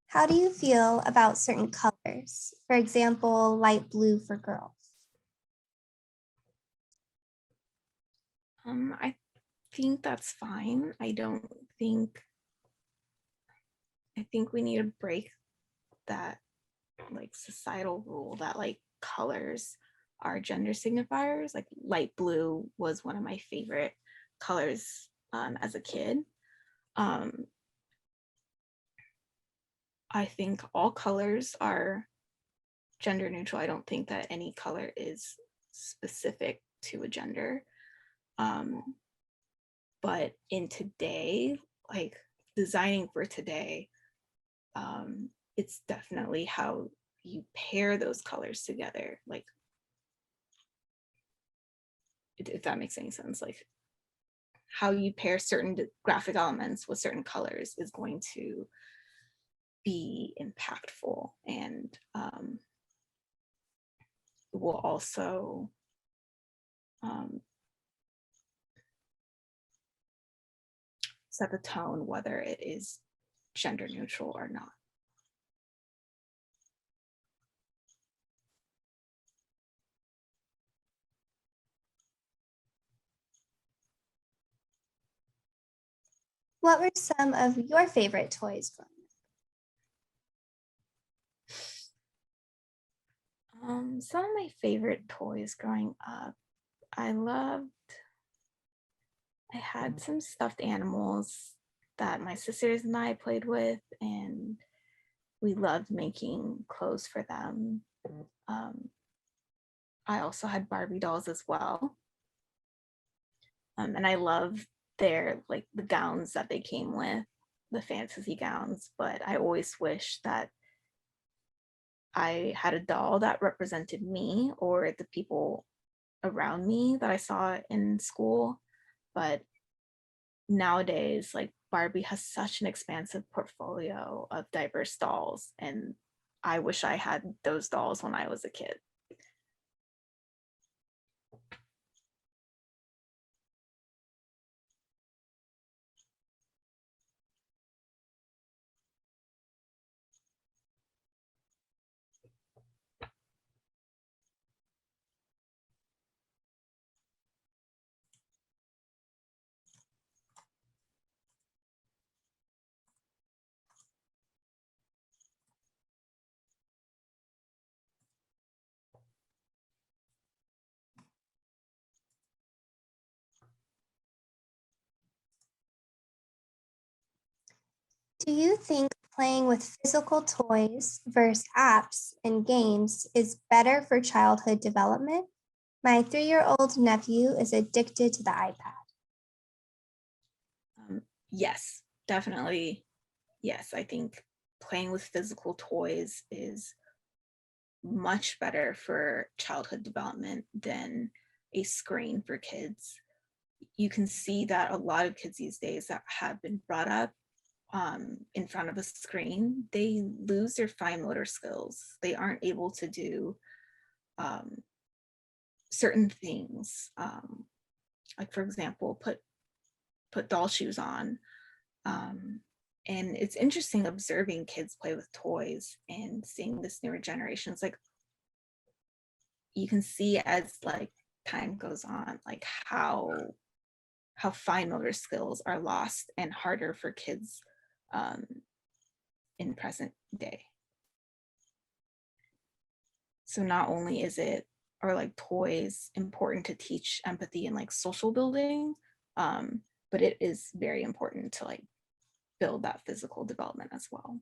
How do you feel about certain colors? For example, light blue for girls. I think that's fine. I think we need to break that like societal rule that like colors are gender signifiers. Like light blue was one of my favorite colors as a kid. I think all colors are gender neutral. I don't think that any color is specific to a gender. But in today, like designing for today, it's definitely how you pair those colors together. Like, if that makes any sense, like how you pair certain graphic elements with certain colors is going to be impactful, and will also set the tone whether it is gender neutral or not. What were some of your favorite toys growing up? Some of my favorite toys growing up, I had some stuffed animals that my sisters and I played with, and we loved making clothes for them. I also had Barbie dolls as well. And I love their like the gowns that they came with, the fantasy gowns, but I always wish that I had a doll that represented me or the people around me that I saw in school. But nowadays, like Barbie has such an expansive portfolio of diverse dolls, and I wish I had those dolls when I was a kid. Do you think playing with physical toys versus apps and games is better for childhood development? My 3-year-old nephew is addicted to the iPad. Yes, definitely. Yes, I think playing with physical toys is much better for childhood development than a screen for kids. You can see that a lot of kids these days that have been brought up in front of a screen, they lose their fine motor skills. They aren't able to do certain things, like for example, put doll shoes on. And it's interesting observing kids play with toys and seeing this newer generation. It's like you can see as like time goes on, like how fine motor skills are lost and harder for kids in present day. So not only is it are like toys important to teach empathy and like social building, but it is very important to like build that physical development as well.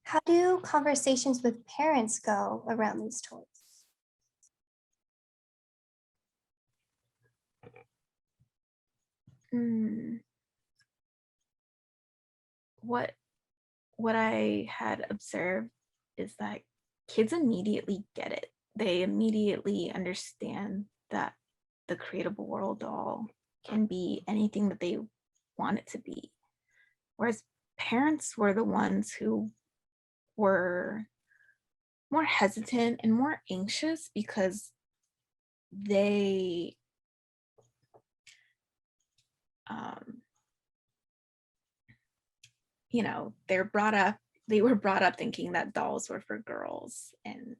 How do conversations with parents go around these toys? What I had observed is that kids immediately get it. They immediately understand that the Creatable World doll can be anything that they want it to be. Whereas parents were the ones who were more hesitant and more anxious because they they were brought up thinking that dolls were for girls and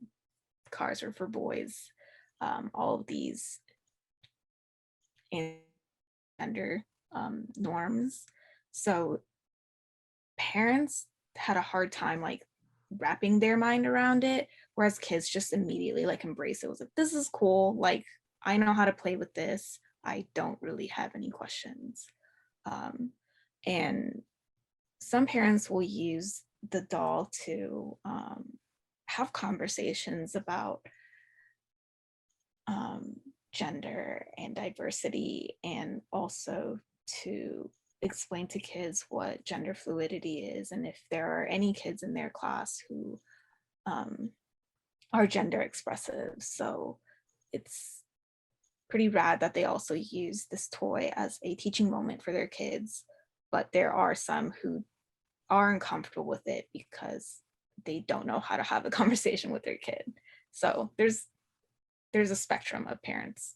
cars were for boys. All of these gender norms. So parents had a hard time like wrapping their mind around it, whereas kids just immediately like embrace it. It was like, this is cool, like I know how to play with this, I don't really have any questions. And some parents will use the doll to have conversations about gender and diversity, and also to explain to kids what gender fluidity is, and if there are any kids in their class who are gender expressive. So it's pretty rad that they also use this toy as a teaching moment for their kids, but there are some who are uncomfortable with it because they don't know how to have a conversation with their kid. So there's a spectrum of parents.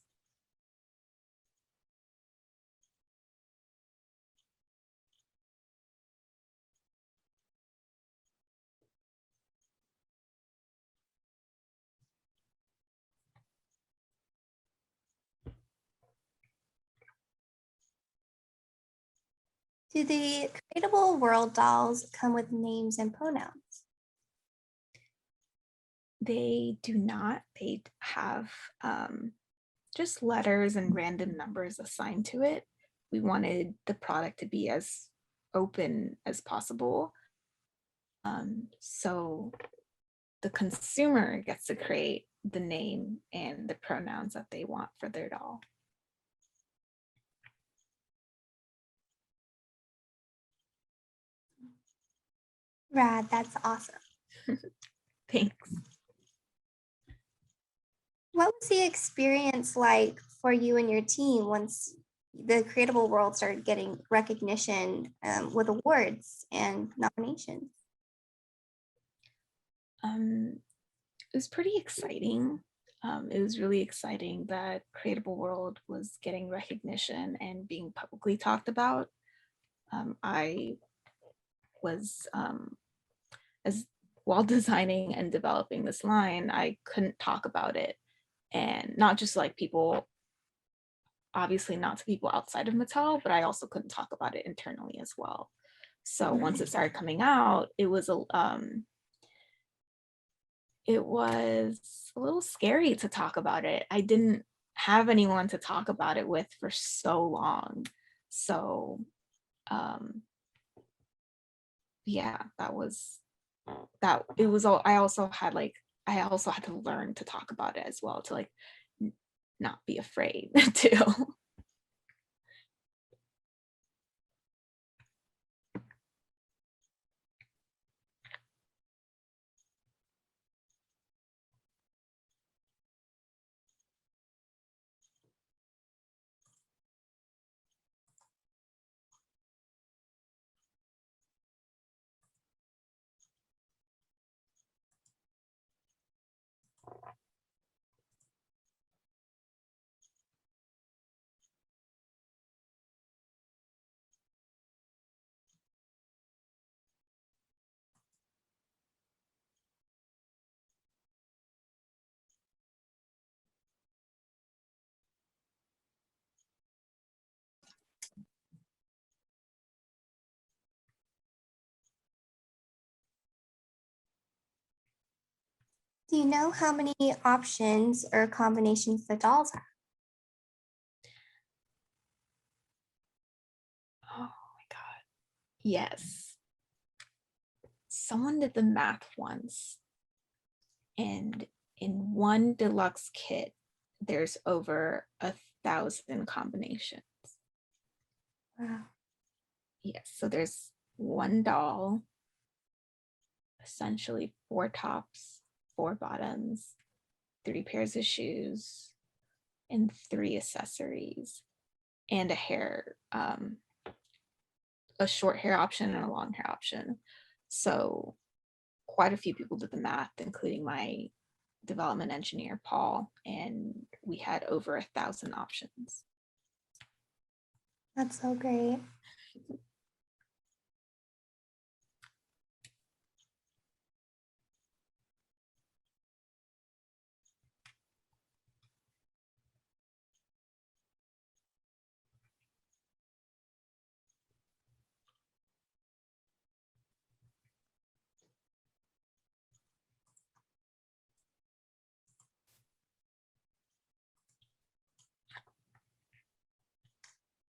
Do the Creatable World dolls come with names and pronouns? They do not. They have just letters and random numbers assigned to it. We wanted the product to be as open as possible. So the consumer gets to create the name and the pronouns that they want for their doll. Rad, that's awesome. Thanks. What was the experience like for you and your team once the Creatable World started getting recognition with awards and nominations? it was pretty exciting. It was really exciting that Creatable World was getting recognition and being publicly talked about. I was, as while designing and developing this line, I couldn't talk about it. And not just like people, obviously not to people outside of Mattel, but I also couldn't talk about it internally as well. So once it started coming out, it was a little scary to talk about it. I didn't have anyone to talk about it with for so long. So yeah, that was that it was all I also had to learn to talk about it as well, to like not be afraid too. Do you know how many options or combinations the dolls have? Oh my God. Yes. Someone did the math once, and in one deluxe kit, there's over 1,000 combinations. Wow. Yes, so there's one doll, essentially 4 tops, 4 bottoms, 3 pairs of shoes, and 3 accessories, and a short hair option and a long hair option. So quite a few people did the math, including my development engineer, Paul, and we had over 1,000 options. That's so great.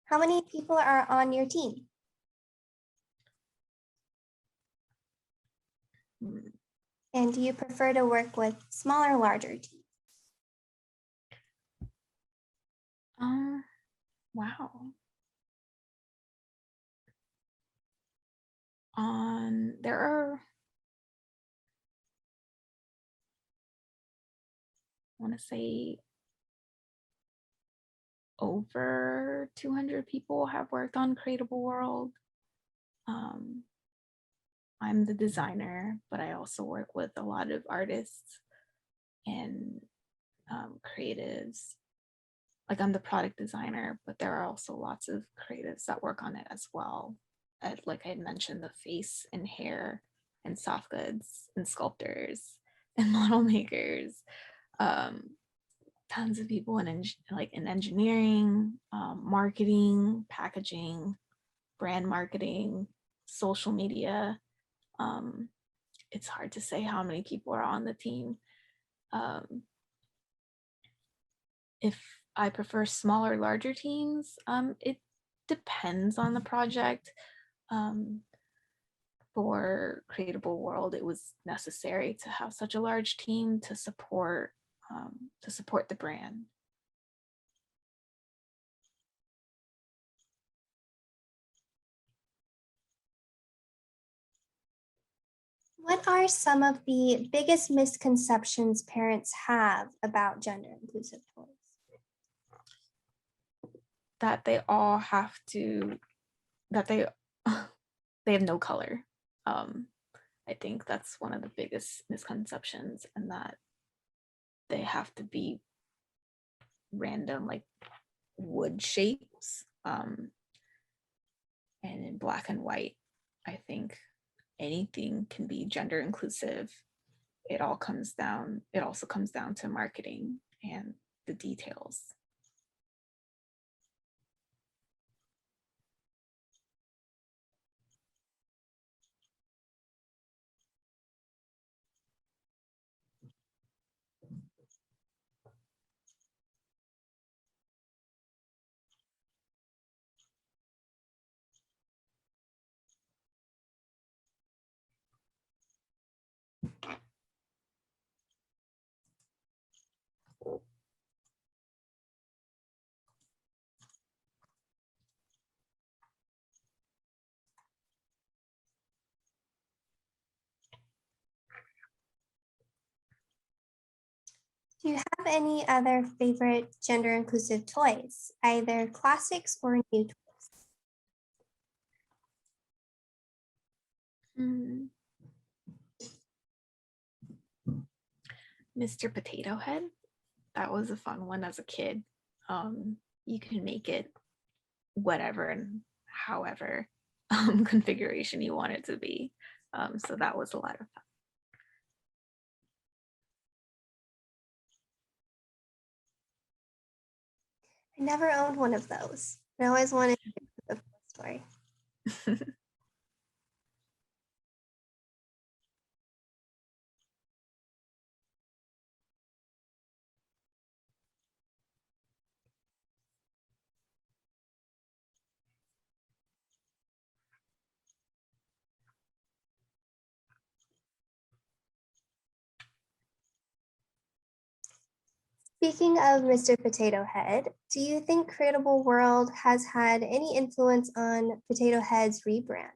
How many people are on your team? Hmm. And do you prefer to work with smaller, larger teams? Wow. There are, I want to say, over 200 people have worked on Creatable World. I'm the designer, but I also work with a lot of artists and creatives. Like, I'm the product designer, but there are also lots of creatives that work on it as well. Like I had mentioned, the face and hair and soft goods and sculptors and model makers. Um, Tons of people in engineering, marketing, packaging, brand marketing, social media. Um, it's hard to say how many people are on the team. If I prefer smaller, larger teams, it depends on the project. For Creatable World, it was necessary to have such a large team to support the brand. What are some of the biggest misconceptions parents have about gender inclusive toys? That they all have to, that they they have no color. I think that's one of the biggest misconceptions, and that they have to be random like wood shapes. And in black and white, I think anything can be gender inclusive. It also comes down to marketing and the details. Do you have any other favorite gender inclusive toys, either classics or new toys? Mr. Potato Head, that was a fun one as a kid. You can make it whatever and however configuration you want it to be. So that was a lot of fun. I never owned one of those. I always wanted to get the story. Speaking of Mr. Potato Head, do you think Creatable World has had any influence on Potato Head's rebrand?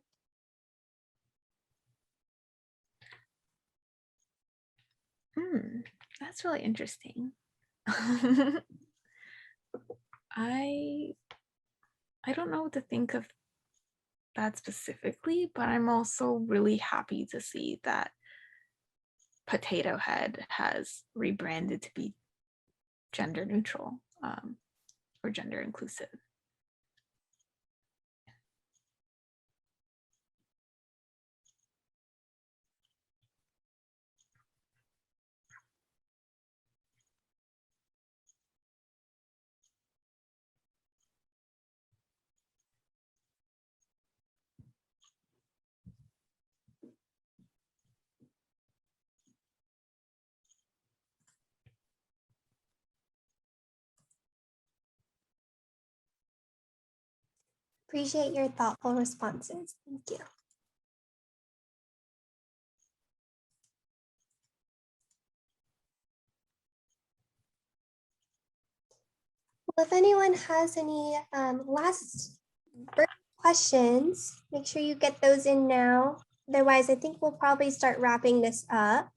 That's really interesting. I don't know what to think of that specifically, but I'm also really happy to see that Potato Head has rebranded to be gender neutral or gender inclusive. Appreciate your thoughtful responses. Thank you. Well, if anyone has any last questions, make sure you get those in now. Otherwise, I think we'll probably start wrapping this up.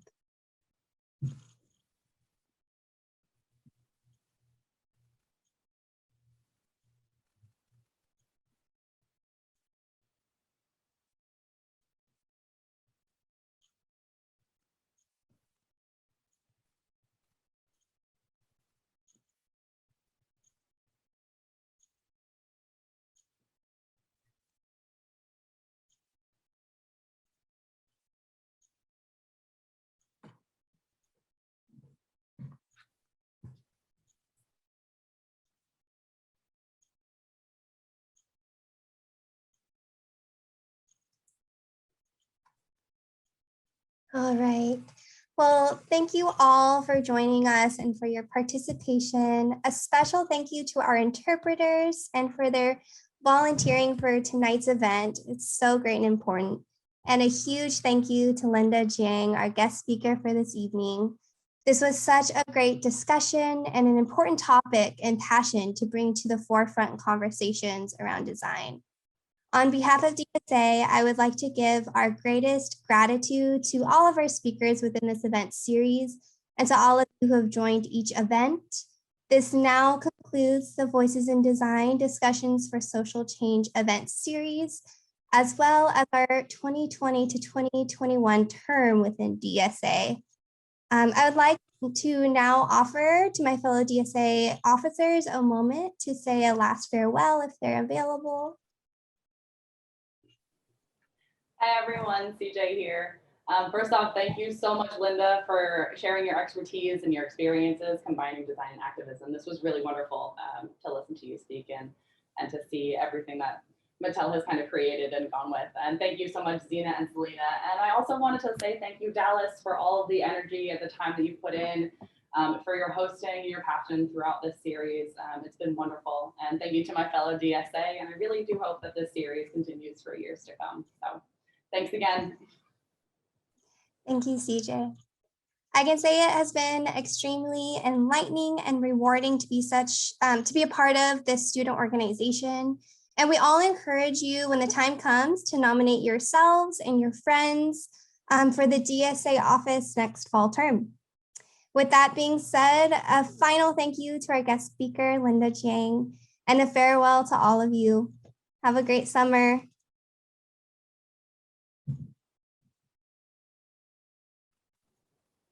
All right. Well, thank you all for joining us and for your participation. A special thank you to our interpreters and for their volunteering for tonight's event. It's so great and important. And a huge thank you to Linda Jiang, our guest speaker for this evening. This was such a great discussion and an important topic and passion to bring to the forefront conversations around design. On behalf of DSA, I would like to give our greatest gratitude to all of our speakers within this event series and to all of you who have joined each event. This now concludes the Voices in Design Discussions for Social Change event series, as well as our 2020 to 2021 term within DSA. I would like to now offer to my fellow DSA officers a moment to say a last farewell if they're available. Hi everyone, CJ here. First off, thank you so much, Linda, for sharing your expertise and your experiences combining design and activism. This was really wonderful to listen to you speak and to see everything that Mattel has kind of created and gone with. And thank you so much, Zena and Selena. And I also wanted to say thank you, Dallas, for all of the energy and the time that you put in, for your hosting, your passion throughout this series. It's been wonderful. And thank you to my fellow DSA. And I really do hope that this series continues for years to come. So thanks again. Thank you, CJ. I can say it has been extremely enlightening and rewarding to be a part of this student organization. And we all encourage you when the time comes to nominate yourselves and your friends for the DSA office next fall term. With that being said, a final thank you to our guest speaker, Linda Jiang, and a farewell to all of you. Have a great summer.